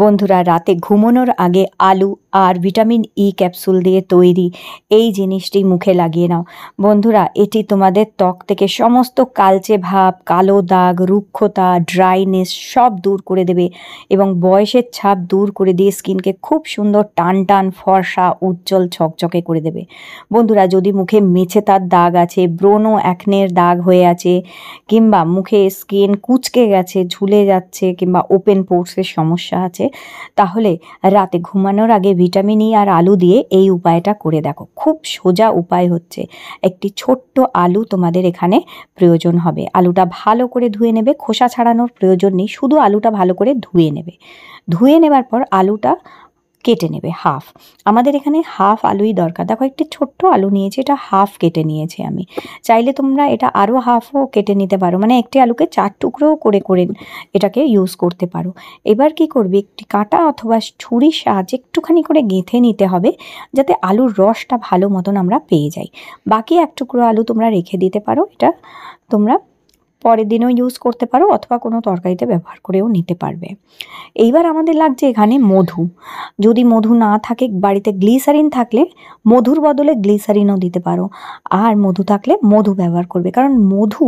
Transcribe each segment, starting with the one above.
বন্ধুরা, রাতে ঘুমানোর আগে আলু আর ভিটামিন ই ক্যাপসুল দিয়ে তৈরি এই জিনিসটি মুখে লাগিয়ে নাও। বন্ধুরা, এটি তোমাদের ত্বক থেকে সমস্ত কালচে ভাব, কালো দাগ, রুক্ষতা, ড্রাইনেস সব দূর করে দেবে এবং বয়সের ছাপ দূর করে দিয়ে স্কিনকে খুব সুন্দর টান টান, ফর্সা, উজ্জ্বল, ঝকঝকে করে দেবে। বন্ধুরা, যদি মুখে মেছেতার দাগ আছে, ব্রণ অ্যাকনের দাগ হয়ে আছে, কিংবা মুখে স্কিন কুঁচকে গেছে, ঝুলে যাচ্ছে, কিংবা ওপেন পোর্সের সমস্যা আছে, তাহলে রাতে ঘুমানোর আগে ভিটামিন ই আর আলু দিয়ে এই উপায়টা করে দেখো। খুব সোজা উপায় হচ্ছে, একটি ছোট্ট আলু তোমাদের এখানে প্রয়োজন হবে। আলুটা ভালো করে ধুয়ে নেবে, খোসা ছাড়ানোর প্রয়োজন নেই, শুধু আলুটা ভালো করে ধুয়ে নেবে। ধুয়ে নেবার পর আলুটা কেটে নেবে হাফ। আমাদের এখানে হাফ আলুই দরকার। দেখো, একটি ছোট্ট আলু নিয়েছি, এটা হাফ কেটে নিয়েছি আমি। চাইলে তোমরা এটা আরও হাফও কেটে নিতে পারো, মানে একটি আলুকে 4 টুকরোও করে করে এটাকে ইউজ করতে পারো। এবার কি করবে, একটি কাঁটা অথবা ছুরির সাহায্যে একটুখানি করে গেঁথে নিতে হবে, যাতে আলুর রসটা ভালো মতন আমরা পেয়ে যাই। বাকি 1 টুকরো আলু তোমরা রেখে দিতে পারো, এটা তোমরা পরের দিনও ইউজ করতে পারো অথবা কোনো তরকারিতে ব্যবহার করেও নিতে পারবে। এইবার আমাদের লাগছে এখানে মধু। যদি মধু না থাকে, বাড়িতে গ্লিসারিন থাকলে মধুর বদলে গ্লিসারিনও দিতে পারো, আর মধু থাকলে মধু ব্যবহার করবে, কারণ মধু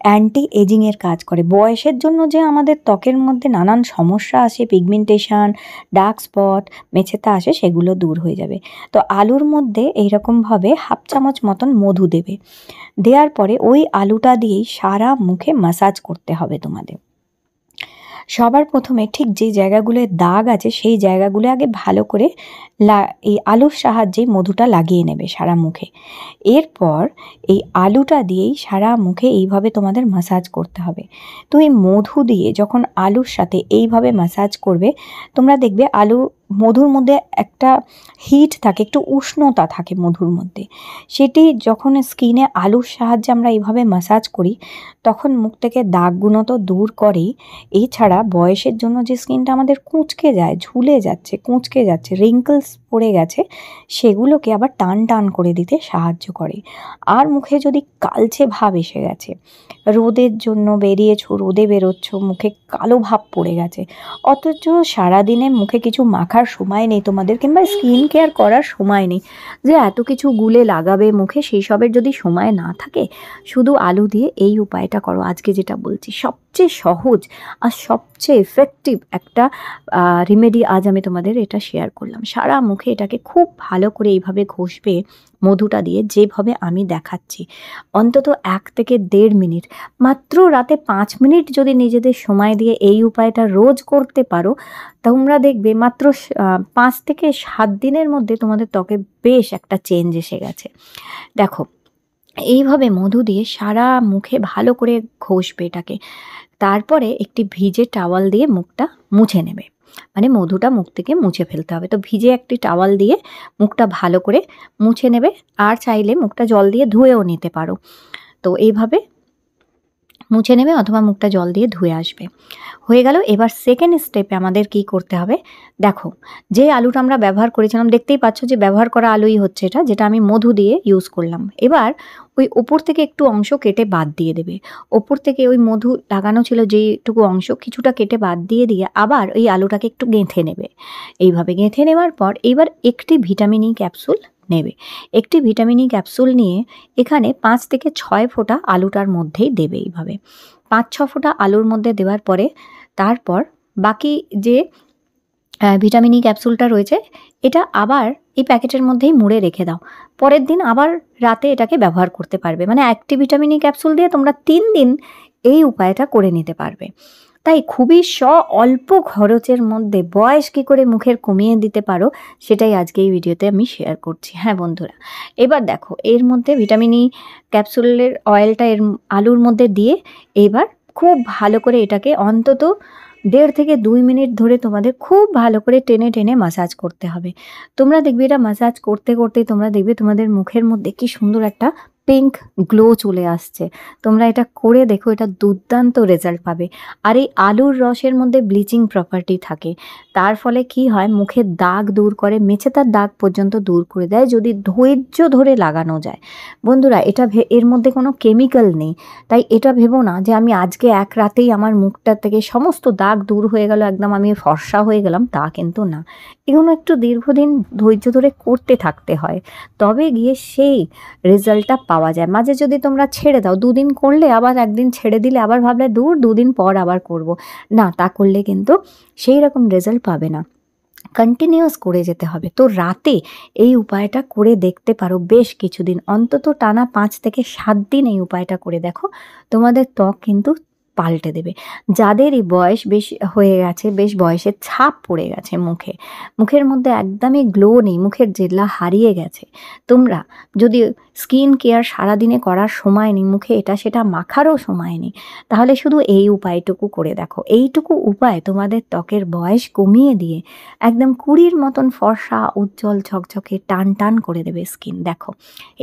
অ্যান্টি এজিংয়ের কাজ করে। বয়সের জন্য যে আমাদের ত্বকের মধ্যে নানান সমস্যা আসে, পিগমেন্টেশন, ডার্ক স্পট, মেছেতা আসে, সেগুলো দূর হয়ে যাবে। তো আলুর মধ্যে এইরকমভাবে হাফ চামচ মতন মধু দেবে। দেওয়ার পরে ওই আলুটা দিয়েই সারা মুখে ম্যাসাজ করতে হবে তোমাদের। সবার প্রথমে ঠিক যে জায়গাগুলোয় দাগ আছে সেই জায়গাগুলো আগে ভালো করে এই আলুর সাহায্যে মধুটা লাগিয়ে নেবে সারা মুখে। এরপর এই আলুটা দিয়েই সারা মুখে এইভাবে তোমাদের ম্যাসাজ করতে হবে। তো এই মধু দিয়ে যখন আলুর সাথে এইভাবে ম্যাসাজ করবে, তোমরা দেখবে মধুর মধ্যে একটা হিট থাকে, একটু উষ্ণতা থাকে মধুর মধ্যে। সেটি যখন স্কিনে আলুর সাহায্যে আমরা এইভাবে ম্যাসাজ করি, তখন মুখ থেকে দাগগুলো তো দূর করেই, এছাড়া বয়সের জন্য যে স্কিনটা আমাদের কুঁচকে যায়, ঝুলে যাচ্ছে, কুঁচকে যাচ্ছে, রিঙ্কলস পড়ে গেছে, সেগুলোকে আবার টান টান করে দিতে সাহায্য করে। আর মুখে যদি কালচে ভাব এসে গেছে, রোদের জন্য বেরিয়েছো, রোদে বেরোচ্ছ, মুখে কালো ভাব পড়ে গেছে, অথচ সারাদিনে মুখে কিছু মাখার সময় নেই তোমাদের, কিংবা স্কিন কেয়ার করার সময় নেই যে এত কিছু গুলে লাগাবে মুখে, সেই সবের যদি সময় না থাকে, শুধু আলু দিয়ে এই উপায়টা করো। আজকে যেটা বলছি সবচেয়ে সহজ আর সবচেয়ে এফেক্টিভ একটা রেমেডি আজ আমি তোমাদের এটা শেয়ার করলাম। সারা মুখে এটাকে খুব ভালো করে এইভাবে ঘষবে মধুটা দিয়ে, যেভাবে আমি দেখাচ্ছি। অন্তত 1 থেকে 1.5 মিনিট, মাত্র রাতে 5 মিনিট যদি নিজেদের সময় দিয়ে এই উপায়টা রোজ করতে পারো, তোমরা দেখবে মাত্র 5 থেকে 7 দিনের মধ্যে তোমাদের ত্বকে বেশ একটা চেঞ্জ এসে গেছে। দেখো, এইভাবে মধু দিয়ে সারা মুখে ভালো করে ঘষবে এটাকে। তারপরে একটি ভিজে টাওয়াল দিয়ে মুখটা মুছে নেবে, মানে মধুটা মুখ থেকে মুছে ফেলতে হবে। তো ভিজে একটি টাওয়াল দিয়ে মুখটা ভালো করে মুছে নেবে, আর চাইলে মুখটা জল দিয়ে ধুয়েও নিতে পারো। তো এইভাবে মুছে নেবে অথবা মুখটা জল দিয়ে ধুয়ে আসবে। হয়ে গেল। এবার সেকেন্ড স্টেপে আমাদের কি করতে হবে, দেখো, যে আলুটা আমরা ব্যবহার করেছিলাম, দেখতেই পাচ্ছ যে ব্যবহার করা আলুই হচ্ছে এটা, যেটা আমি মধু দিয়ে ইউজ করলাম। এবার ওই ওপর থেকে একটু অংশ কেটে বাদ দিয়ে দেবে। ওপর থেকে ওই মধু লাগানো ছিল যেটুকু অংশ, কিছুটা কেটে বাদ দিয়ে আবার ওই আলুটাকে একটু গেঁথে নেবে। এইভাবে গেঁথে নেওয়ার পর এবার একটি ভিটামিন ই ক্যাপসুল নেবে। একটি ভিটামিন ই ক্যাপসুল নিয়ে এখানে 5 থেকে 6 ফোঁটা আলুটার মধ্যেই দেবে। এইভাবে 5-6 ফোঁটা আলুর মধ্যে দেওয়ার পরে তারপর বাকি যে ভিটামিন ই ক্যাপসুলটা রয়েছে, এটা আবার এই প্যাকেটের মধ্যেই মুড়ে রেখে দাও। পরের দিন আবার রাতে এটাকে ব্যবহার করতে পারবে। মানে একটি ভিটামিন ই ক্যাপসুল দিয়ে তোমরা 3 দিন এই উপায়টা করে নিতে পারবে। তাই খুবই অল্প খরচের মধ্যে বয়স কী করে মুখের কমিয়ে দিতে পারো, সেটাই আজকে এই ভিডিওতে আমি শেয়ার করছি। হ্যাঁ বন্ধুরা, এবার দেখো, এর মধ্যে ভিটামিন ই ক্যাপসুলের অয়েলটা এর আলুর মধ্যে দিয়ে এবার খুব ভালো করে এটাকে অন্তত 1.5 থেকে 2 মিনিট ধরে তোমাদের খুব ভালো করে টেনে টেনে ম্যাসাজ করতে হবে। তোমরা দেখবে এটা ম্যাসাজ করতে করতেই তোমরা দেখবে তোমাদের মুখের মধ্যে কি সুন্দর একটা পিঙ্ক গ্লো চলে আসছে। তোমরা এটা করে দেখো, এটা দুর্দান্ত রেজাল্ট পাবে। আর এই আলুর রসের মধ্যে ব্লিচিং প্রপার্টি থাকে, তার ফলে কি হয়, মুখের দাগ দূর করে, মেছেতার দাগ পর্যন্ত দূর করে দেয় যদি ধৈর্য ধরে লাগানো যায়। বন্ধুরা এটা এর মধ্যে কোনো কেমিক্যাল নেই, তাই এটা ভেবো না যে আমি আজকে এক রাতেই আমার মুখটা থেকে সমস্ত দাগ দূর হয়ে গেল, একদম আমি ফর্সা হয়ে গেলাম, তা কিন্তু না। এগুলো একটু দীর্ঘদিন ধৈর্য ধরে করতে থাকতে হয়, তবে গিয়ে সেই রেজাল্টটা পাওয়া যায়। মাঝে যদি তোমরা ছেড়ে দাও, দুদিন করলে আবার একদিন ছেড়ে দিলে আবার ভাবলে দূর দুদিন পর আবার করব, না, তা করলে কিন্তু সেই রকম রেজাল্ট পাবে না। কন্টিনিউয়াস করে যেতে হবে। তো রাতে এই উপায়টা করে দেখতে পারো বেশ কিছুদিন, অন্তত টানা 5 থেকে 7 দিন এই উপায়টা করে দেখো, তোমাদের ত্বক কিন্তু পাল্টে দেবে। যাদেরই বয়স বেশ হয়ে গেছে, বেশ বয়সের ছাপ পড়ে গেছে মুখে, মুখের মধ্যে একদমই গ্লো নেই, মুখের জেল্লা হারিয়ে গেছে, তোমরা যদি স্কিন কেয়ার সারাদিনে করার সময় নেই, মুখে এটা সেটা মাখারও সময় নেই, তাহলে শুধু এই উপায়টুকু করে দেখো। এইটুকু উপায় তোমাদের ত্বকের বয়স কমিয়ে দিয়ে একদম 20-র মতন ফর্সা, উজ্জ্বল, ঝকঝকে, টান টান করে দেবে স্কিন। দেখো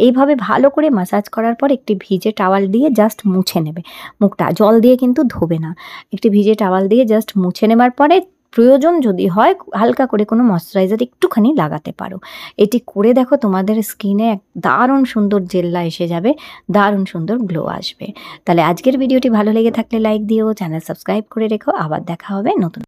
এইভাবে ভালো করে মাসাজ করার পর একটি ভিজে টাওয়াল দিয়ে জাস্ট মুছে নেবে মুখটা, জল দিয়ে কিন্তু ধোবে না। একটি ভিজে টাওয়াল দিয়ে জাস্ট মুছে নেবার পরে প্রয়োজন যদি হয় হালকা করে কোনো ময়শ্চারাইজার একটুখানি লাগাতে পারো। এটি করে দেখো, তোমাদের স্কিনে এক দারুণ সুন্দর জেল্লা এসে যাবে, দারুণ সুন্দর গ্লো আসবে। তাহলে আজকের ভিডিওটি ভালো লেগে থাকলে লাইক দিও, চ্যানেল সাবস্ক্রাইব করে রেখো। আবার দেখা হবে নতুন